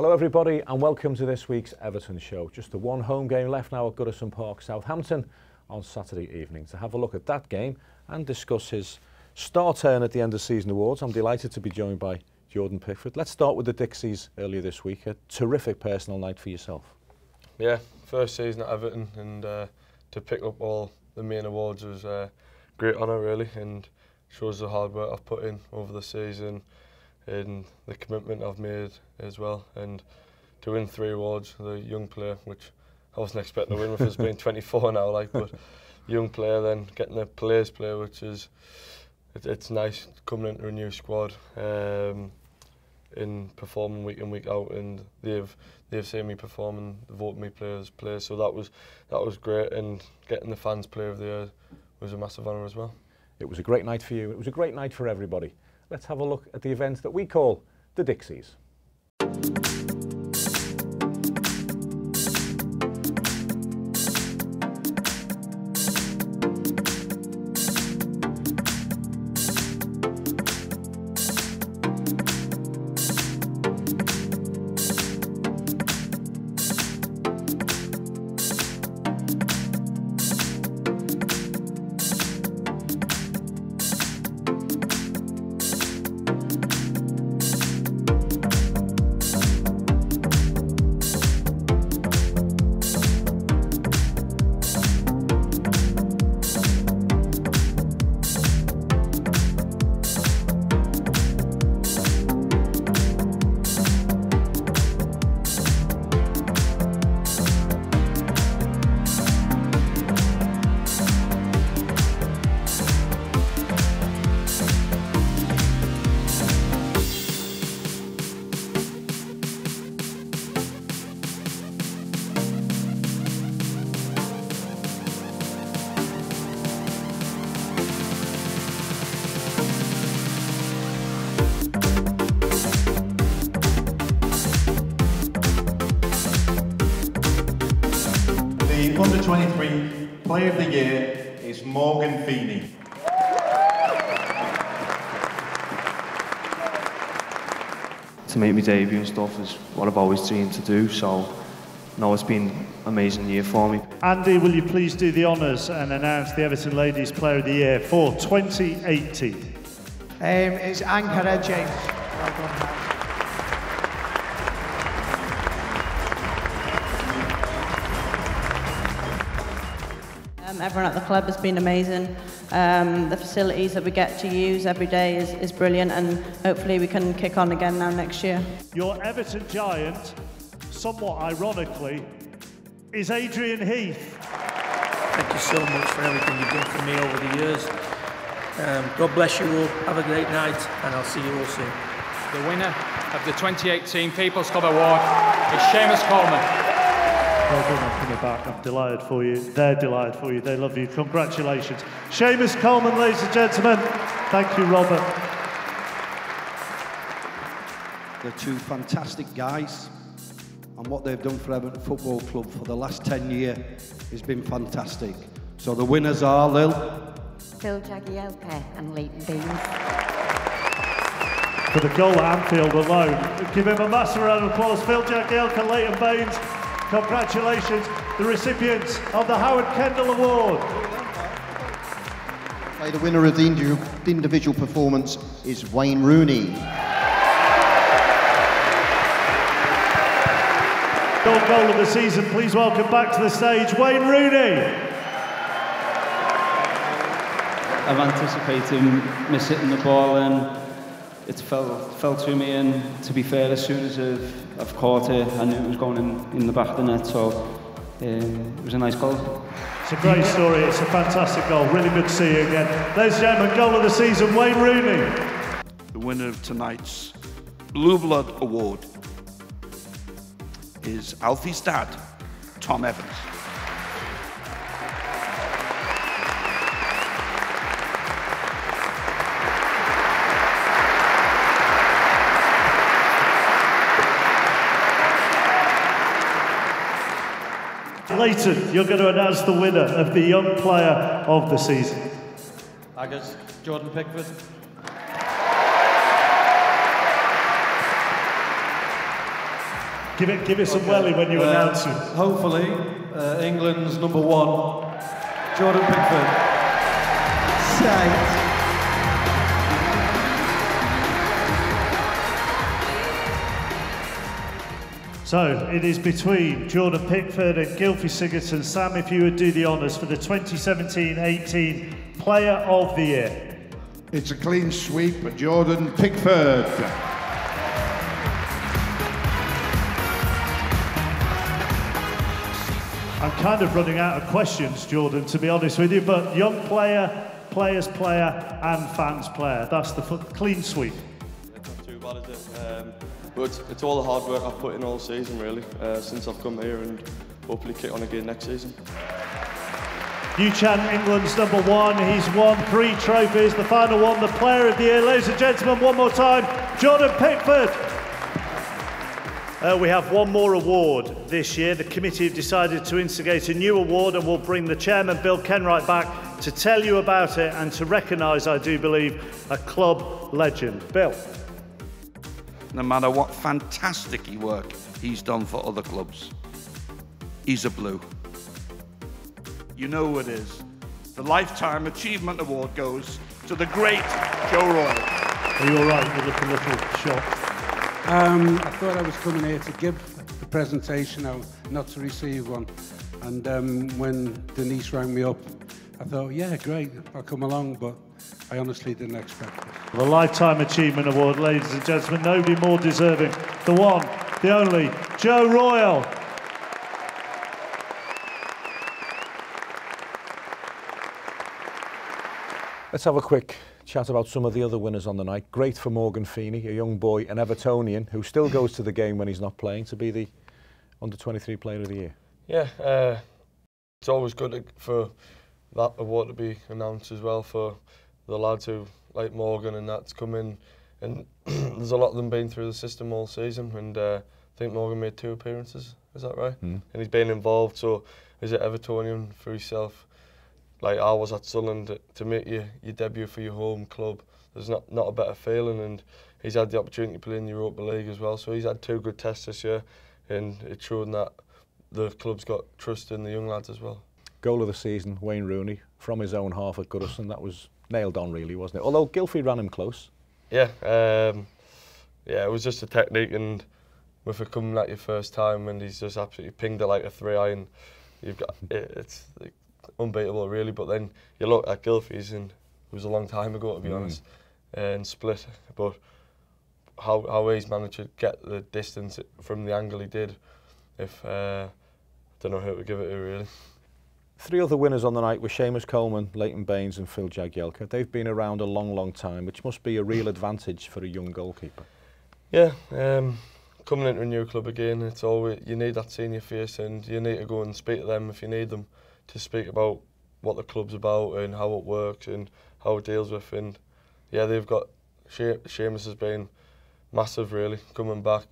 Hello everybody and welcome to this week's Everton show. Just the one home game left now at Goodison Park, Southampton on Saturday evening. To have a look at that game and discuss his star turn at the end of season awards, I'm delighted to be joined by Jordan Pickford. Let's start with the Dixies earlier this week. A terrific personal night for yourself. Yeah, first season at Everton, and to pick up all the main awards was a great honour really, and shows the hard work I've put in over the season and the commitment I've made as well. And to win 3 awards, the young player, which I wasn't expecting to win with us being 24 now, but young player, then getting a players player, which is it's nice coming into a new squad and performing week in week out, and they've seen me perform and voted me players. So that was great, and getting the fans player of the year was a massive honour as well. It was a great night for you. It was a great night for everybody. Let's have a look at the event that we call the Dixies. The Under-23 Player of the Year is Morgan Feeney. To make my debut and stuff is what I've always dreamed to do, so no, it's been an amazing year for me. Andy, will you please do the honours and announce the Everton Ladies Player of the Year for 2018? It's Ankara James. Well done. Everyone at the club has been amazing. The facilities that we get to use every day is brilliant, and hopefully we can kick on again now next year. Your Everton giant, somewhat ironically, is Adrian Heath. Thank you so much for everything you've done for me over the years. God bless you all, have a great night, and I'll see you all soon. The winner of the 2018 People's Club Award is Seamus Coleman. Well done on coming back. I'm delighted for you. They're delighted for you. They love you. Congratulations. Seamus Coleman, ladies and gentlemen. Thank you, Robert. They're 2 fantastic guys, and what they've done for Everton Football Club for the last 10 years has been fantastic. So the winners are Lil, Phil Jagielka and Leighton Baines. For the goal at Anfield alone, give him a massive round of applause. Phil Jagielka, Leighton Baines. Congratulations, the recipients of the Howard Kendall Award. The winner of the individual performance is Wayne Rooney. Goal of the season, please welcome back to the stage, Wayne Rooney. I've anticipated miss hitting the ball, and it fell to me, and to be fair, as soon as I've caught it, I knew it was going in the back of the net, so it was a nice goal. It's a great story, it's a fantastic goal, really good to see you again. Ladies and gentlemen, goal of the season, Wayne Rooney. The winner of tonight's Blue Blood Award is Alfie's dad, Tom Evans. Leighton, you're going to announce the winner of the Young Player of the Season. I guess Jordan Pickford. Give it some welly when you announce it. Hopefully, England's #1, Jordan Pickford. Saints. So it is between Jordan Pickford and Gylfi Sigurdsson. Sam, if you would do the honours for the 2017-18 Player of the Year. It's a clean sweep for Jordan Pickford. I'm kind of running out of questions, Jordan, to be honest with you, but young player, players player, and fans player. That's the clean sweep. It's not too bad, is it? But it's all the hard work I've put in all season, really, since I've come here, and hopefully kick on again next season. Uchan, England's #1. He's won 3 trophies. The final one, the Player of the Year. Ladies and gentlemen, one more time, Jordan Pickford. We have one more award this year. The committee have decided to instigate a new award, and we'll bring the chairman, Bill Kenwright, back to tell you about it and to recognise, I do believe, a club legend. Bill. No matter what fantastic work he's done for other clubs, he's a Blue. You know who it is. The Lifetime Achievement Award goes to the great Joe Royle. Are you all right? You look a little shocked. I thought I was coming here to give the presentation, not to receive one. And when Denise rang me up, I thought, yeah, great, I'll come along, but I honestly didn't expect it. The Lifetime Achievement Award, ladies and gentlemen, nobody more deserving. The one, the only, Joe Royle. Let's have a quick chat about some of the other winners on the night. Great for Morgan Feeney, a young boy, an Evertonian, who still goes to the game when he's not playing, to be the Under-23 Player of the Year. Yeah, it's always good for that award to be announced as well for the lads who, like Morgan and that's come in, and there's a lot of them been through the system all season, and I think Morgan made 2 appearances, is that right? And he's been involved, so as an Evertonian for himself, like I was at Sunderland, to make your debut for your home club, there's not a better feeling, and he's had the opportunity to play in the Europa League as well, so he's had 2 good tests this year, and it's shown that the club's got trust in the young lads as well. Goal of the season, Wayne Rooney, from his own half at Goodison. That was nailed on, really, wasn't it? Although Gylfi ran him close. Yeah, yeah, it was just a technique, and with it coming at your first time, and he's just absolutely pinged it like a 3-iron, you've got it's like unbeatable, really. But then you look at Gylfi's, and it was a long time ago, to be honest, and split. But how he's managed to get the distance from the angle he did, if I don't know who to give it to, really. 3 other winners on the night were Seamus Coleman, Leighton Baines and Phil Jagielka. They've been around a long, long time, which must be a real advantage for a young goalkeeper. Yeah, coming into a new club again, it's always, you need that senior face, and you need to go and speak to them if you need them to speak about what the club's about and how it works and how it deals with. And yeah, they've got, Seamus has been massive, really, coming back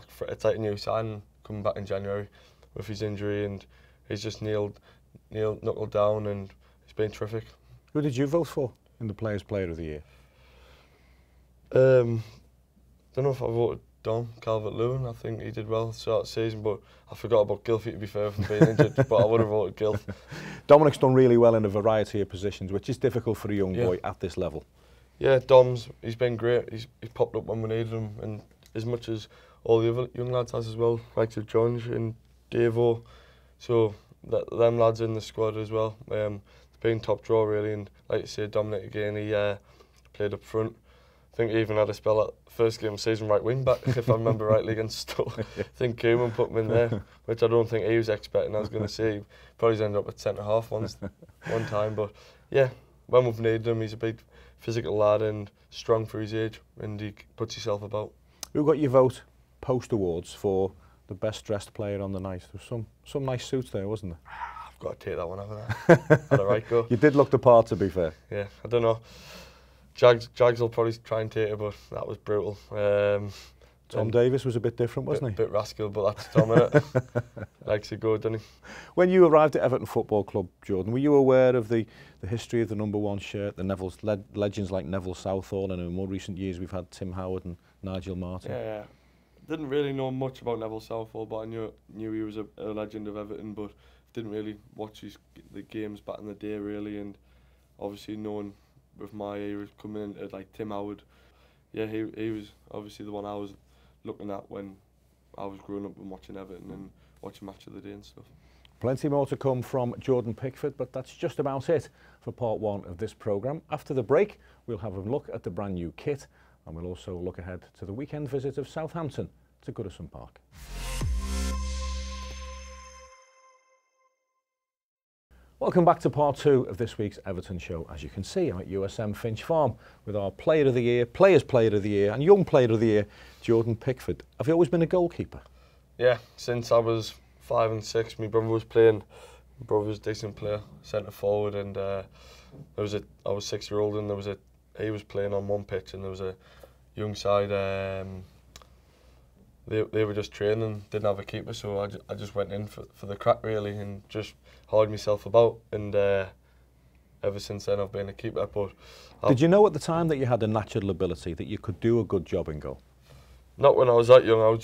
for, it's like a new signing, coming back in January with his injury, and he's just knuckled down, and he's been terrific. Who did you vote for in the Players' Player of the Year? Don't know if I voted Dom Calvert-Lewin. I think he did well to start the season, but I forgot about Gylfi, to be fair, from being injured, but I would have voted Gylf. Dominic's done really well in a variety of positions, which is difficult for a young boy at this level. Yeah, he's been great. He's popped up when we needed him, and as much as all the other young lads has as well, like John and Davo. So them lads in the squad as well. It's been top draw, really, and like you say, Dominic again, he played up front. I think he even had a spell at first game of season right wing back, if I remember rightly, against Stoke. I think Koeman put him in there, which I don't think he was expecting. I was going to say he probably ended up at centre half one time, but yeah, when we've needed him, he's a big physical lad and strong for his age, and he puts himself about. Who got your vote post awards for the best dressed player on the night? There was some nice suits there, wasn't there? I've got to take that one, haven't I? Had a right go. You did look the part, to be fair. Yeah, I don't know. Jags will probably try and take it, but that was brutal. Tom Davis was a bit different, wasn't he? Bit rascal, but that's Tom, innit? Likes to go, doesn't he? When you arrived at Everton Football Club, Jordan, were you aware of the history of the #1 shirt, the legends like Neville Southall, and in more recent years we've had Tim Howard and Nigel Martin? Yeah, didn't really know much about Neville Southall, but I knew he was a legend of Everton, but didn't really watch the games back in the day really, and obviously knowing with my era coming in like Tim Howard, yeah, he was obviously the one I was looking at when I was growing up and watching Everton and watching Match of the Day and stuff. Plenty more to come from Jordan Pickford, but that's just about it for part one of this programme. After the break, we'll have a look at the brand new kit, and we'll also look ahead to the weekend visit of Southampton to Goodison Park. Welcome back to part two of this week's Everton show. As you can see, I'm at USM Finch Farm with our Player of the Year, Players Player of the Year and Young Player of the Year, Jordan Pickford. Have you always been a goalkeeper? Yeah, since I was 5 and 6, my brother was playing. My brother was a decent player, centre forward, and I was 6-year-old, and he was playing on one pitch, and there was a young side. They were just training, didn't have a keeper, so I just went in for the crack really, and just hauled myself about, and ever since then I've been a keeper. But did you know at the time that you had a natural ability, that you could do a good job in goal? Not when I was that young. I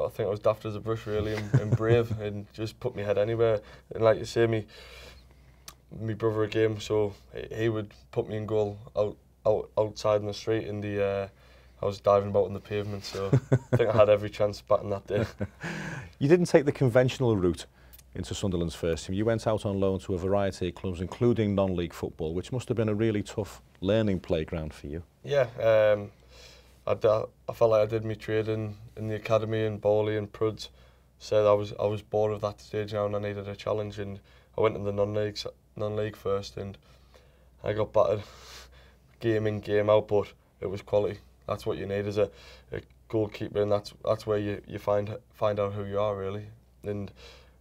think I was daft as a brush really, and brave, and just put my head anywhere. And like you say, me brother a game, so he would put me in goal outside in the street, and I was diving about on the pavement, so I think I had every chance batting that day. You didn't take the conventional route into Sunderland's first team. You went out on loan to a variety of clubs, including non-league football, which must have been a really tough learning playground for you. Yeah, I felt like I did my trade in the academy in Bowley and Pruds. Said I was bored of that stage now and I needed a challenge, and I went in the non-league first, and I got battered game in, game out, but it was quality. That's what you need as a goalkeeper, and that's where you find out who you are really. And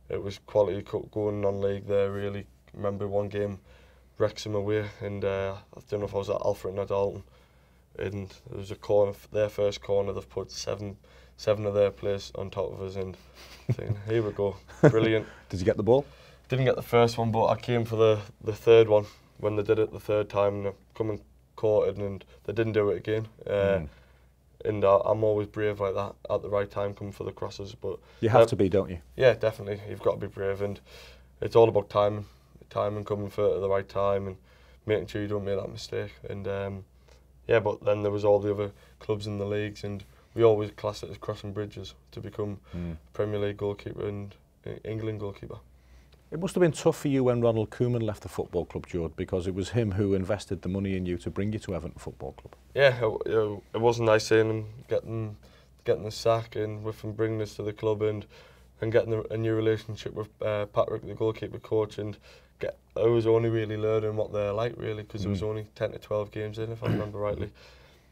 it was quality going non-league there really. Remember one game, Wrexham away, and I don't know if I was at Alfred or Dalton, and there was a corner, their first corner, they've put seven of their players on top of us, and thinking, here we go, brilliant. Did you get the ball? Didn't get the first one, but I came for the third one when they did it the third time, and I come and caught it, and they didn't do it again. And I'm always brave like that, at the right time, come for the crosses. But you have to be, don't you? Yeah, definitely. You've got to be brave, and it's all about timing coming for it at the right time, and making sure you don't make that mistake. And yeah, but then there was all the other clubs in the leagues, and we always class it as crossing bridges to become Premier League goalkeeper and England goalkeeper. It must have been tough for you when Ronald Koeman left the football club, Jordan, because it was him who invested the money in you to bring you to Everton Football Club. Yeah, it wasn't nice seeing him getting the sack, and with him bringing us to the club, and getting a new relationship with Patrick, the goalkeeper coach, and I was only really learning what they're like really, because there was only 10 to 12 games in, if I remember rightly,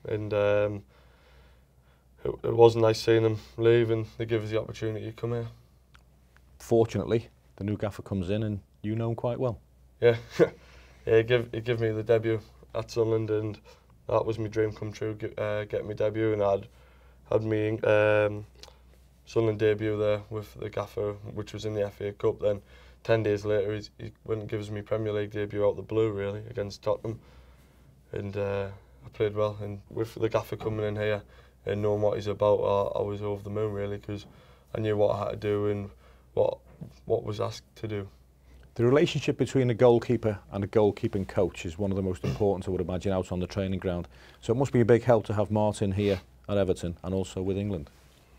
and it wasn't nice seeing him leave, and they give us the opportunity to come here. Fortunately, the new gaffer comes in, and you know him quite well. Yeah, yeah. He gave me the debut at Sunderland, and that was my dream come true. Getting my debut, and I had me Sunderland debut there with the gaffer, which was in the FA Cup. Then 10 days later, he went and gives me Premier League debut out the blue really against Tottenham, and I played well. And with the gaffer coming in here and knowing what he's about, I was over the moon really, because I knew what I had to do and what was asked to do. The relationship between a goalkeeper and a goalkeeping coach is one of the most important, I would imagine, out on the training ground. So it must be a big help to have Martin here at Everton and also with England.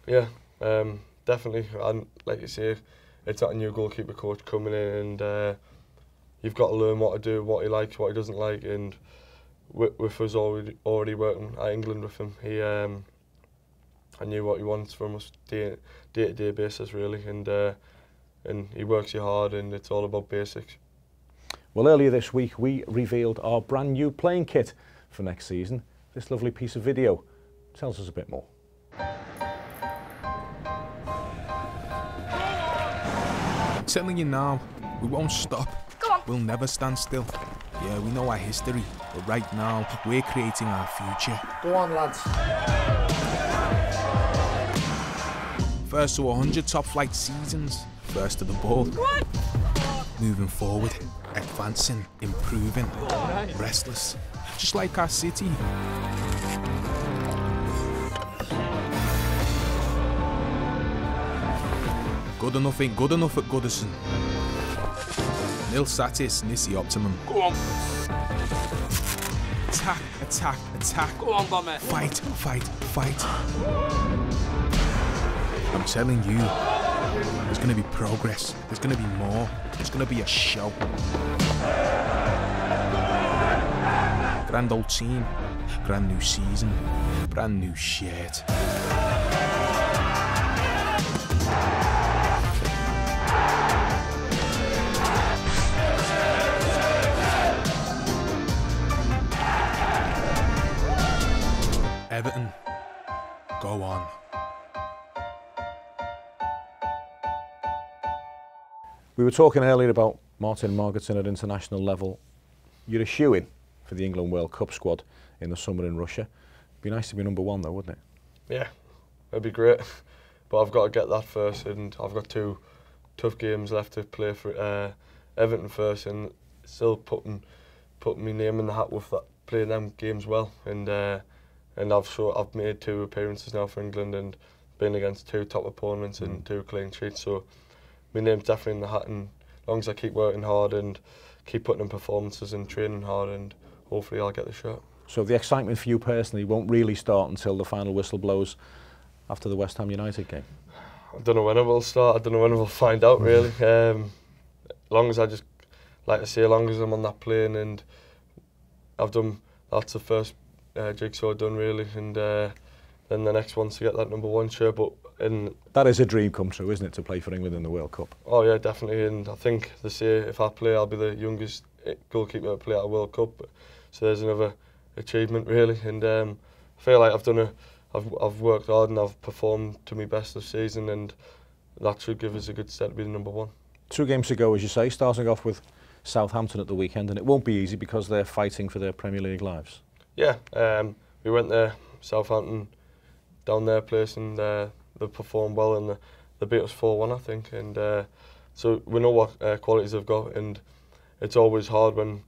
Yeah, definitely. And like you say, it's not a new goalkeeper coach coming in, and you've got to learn what to do, what he likes, what he doesn't like. And with us already working at England with him, I knew what he wants from us day-to-day basis really, and he works you hard, and it's all about basics. Well, earlier this week we revealed our brand new playing kit for next season. This lovely piece of video tells us a bit more. Telling you now, we won't stop. Go on. We'll never stand still. Yeah, we know our history, but right now we're creating our future. Go on, lads. First to 100 top flight seasons, first to the ball. Moving forward, advancing, improving, restless, just like our city. Good enough ain't good enough at Goodison. Nil satis nisi optimum. Go on. Attack, attack, attack. Go on, Bomber. Fight, fight, fight. I'm telling you, there's going to be progress. There's going to be more. It's going to be a show. Grand old team, brand new season, brand new shirt. Everton, go on. We were talking earlier about Martin Margetson at international level. You're a shoo-in for the England World Cup squad in the summer in Russia. Be nice to be number one though, wouldn't it? Yeah, it'd be great. But I've got to get that first, and I've got 2 tough games left to play for Everton first, and still putting my name in the hat with that, playing them games well. And I've made 2 appearances now for England and been against 2 top opponents and 2 clean sheets. So my name's definitely in the hat, and as long as I keep working hard and keep putting in performances and training hard, and hopefully I'll get the shot. So the excitement for you personally won't really start until the final whistle blows after the West Ham United game? I don't know when it will start. I don't know when we'll find out really. As long as I just, like I say, as long as I'm on that plane and I've done, that's the first jigsaw done really, and then the next one's to get that number 1 shirt. But that is a dream come true, isn't it, to play for England in the World Cup? Oh yeah, definitely. And I think they say if I play, I'll be the youngest goalkeeper to play at a World Cup. So there's another achievement really. And I feel like I've worked hard and I've performed to my best this season, and that should give us a good start to be the number 1. 2 games to go, as you say, starting off with Southampton at the weekend, and it won't be easy because they're fighting for their Premier League lives. Yeah, we went there, Southampton, down their place, and they performed well, and they beat us 4-1, I think. And so we know what qualities they've got, and it's always hard when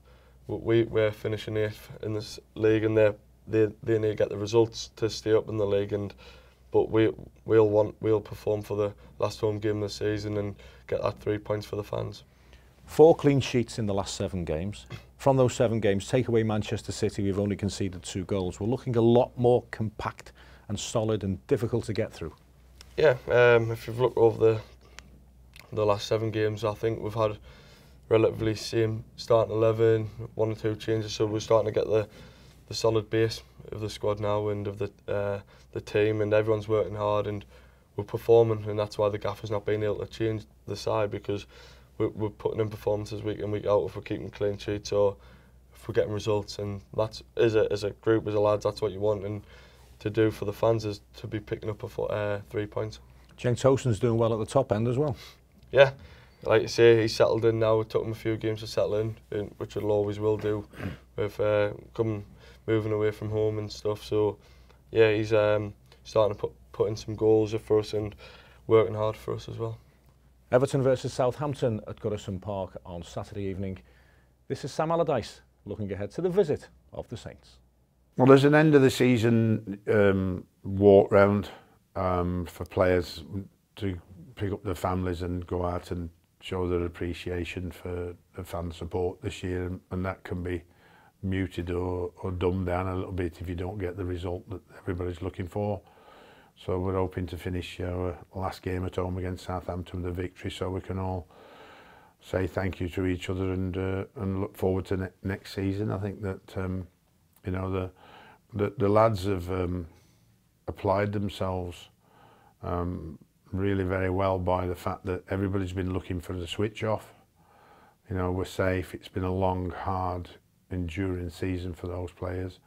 we're finishing 8th in this league, and they need to get the results to stay up in the league. But we'll perform for the last home game of the season and get that 3 points for the fans. 4 clean sheets in the last 7 games. From those 7 games, take away Manchester City, we've only conceded 2 goals. We're looking a lot more compact and solid and difficult to get through. Yeah, if you've looked over the last 7 games, I think we've had relatively same starting 11, 1 or 2 changes, so we're starting to get the solid base of the squad now and of the team, and everyone's working hard and we're performing, and that's why the gaffer's not been able to change the side, because we're putting in performances week in, week out, if we're keeping clean sheets or if we're getting results. And that's, as a group, as a lads, that's what you want, and to do for the fans is to be picking up 3 points. Cenk Tosun's doing well at the top end as well. Yeah, like you say, he's settled in now. It took him a few games to settle in, which it always will do with moving away from home and stuff. So yeah, he's starting to put in some goals for us and working hard for us as well. Everton versus Southampton at Goodison Park on Saturday evening. This is Sam Allardyce looking ahead to the visit of the Saints. Well, there's an end of the season walk round for players to pick up their families and go out and show their appreciation for the fan support this year, and that can be muted or dumbed down a little bit if you don't get the result that everybody's looking for. So we're hoping to finish our last game at home against Southampton with a victory, so we can all say thank you to each other and look forward to next season. I think that you know, the lads have applied themselves really very well by the fact that everybody's been looking for the switch off. You know, we're safe. It's been a long, hard, enduring season for those players,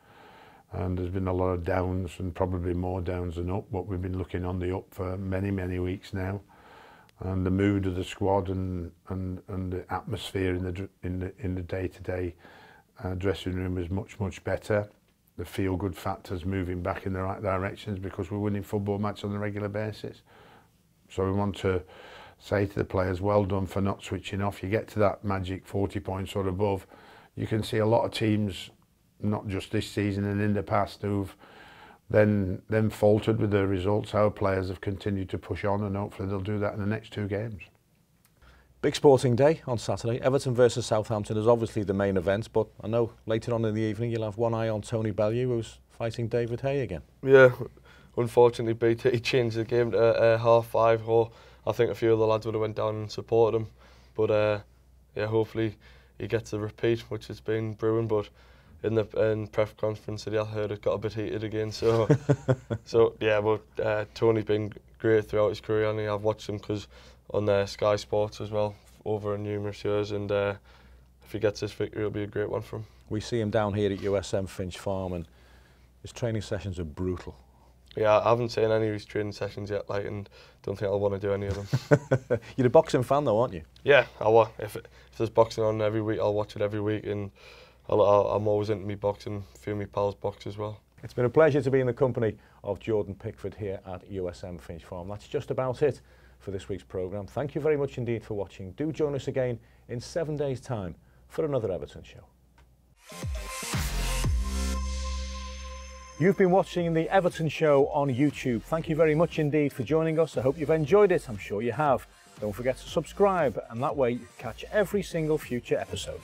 and there's been a lot of downs and probably more downs than up, but we've been looking on the up for many weeks now, and the mood of the squad and the atmosphere in the day-to-day dressing room is much better. The feel-good factor's moving back in the right directions because we're winning football matches on a regular basis. So we want to say to the players, well done for not switching off. You get to that magic 40 points or above, you can see a lot of teams, not just this season and in the past, who've then faltered with the results. Our players have continued to push on, and hopefully they'll do that in the next 2 games. Big sporting day on Saturday. Everton versus Southampton is obviously the main event, but I know later on in the evening you'll have one eye on Tony Bellew, who's fighting David Hay again. Yeah, unfortunately BT changed the game to 5:30, or I think a few of the lads would have went down and supported him. But yeah, hopefully he gets a repeat, which has been brewing. But in the press conference today, I heard it got a bit heated again. So, yeah, but Tony's been great throughout his career, and I've watched him on Sky Sports as well over numerous years, and if he gets this victory, it'll be a great one for him. We see him down here at USM Finch Farm, and his training sessions are brutal. Yeah, I haven't seen any of his training sessions yet, and don't think I'll want to do any of them. You're a boxing fan though, aren't you? Yeah, I will. If there's boxing on every week, I'll watch it every week, and I'm always into me boxing. A few of my pals box as well. It's been a pleasure to be in the company of Jordan Pickford here at USM Finch Farm. That's just about it for this week's programme. Thank you very much indeed for watching. Do join us again in 7 days' time for another Everton show. You've been watching the Everton show on YouTube. Thank you very much indeed for joining us. I hope you've enjoyed it. I'm sure you have. Don't forget to subscribe, and that way you can catch every single future episode.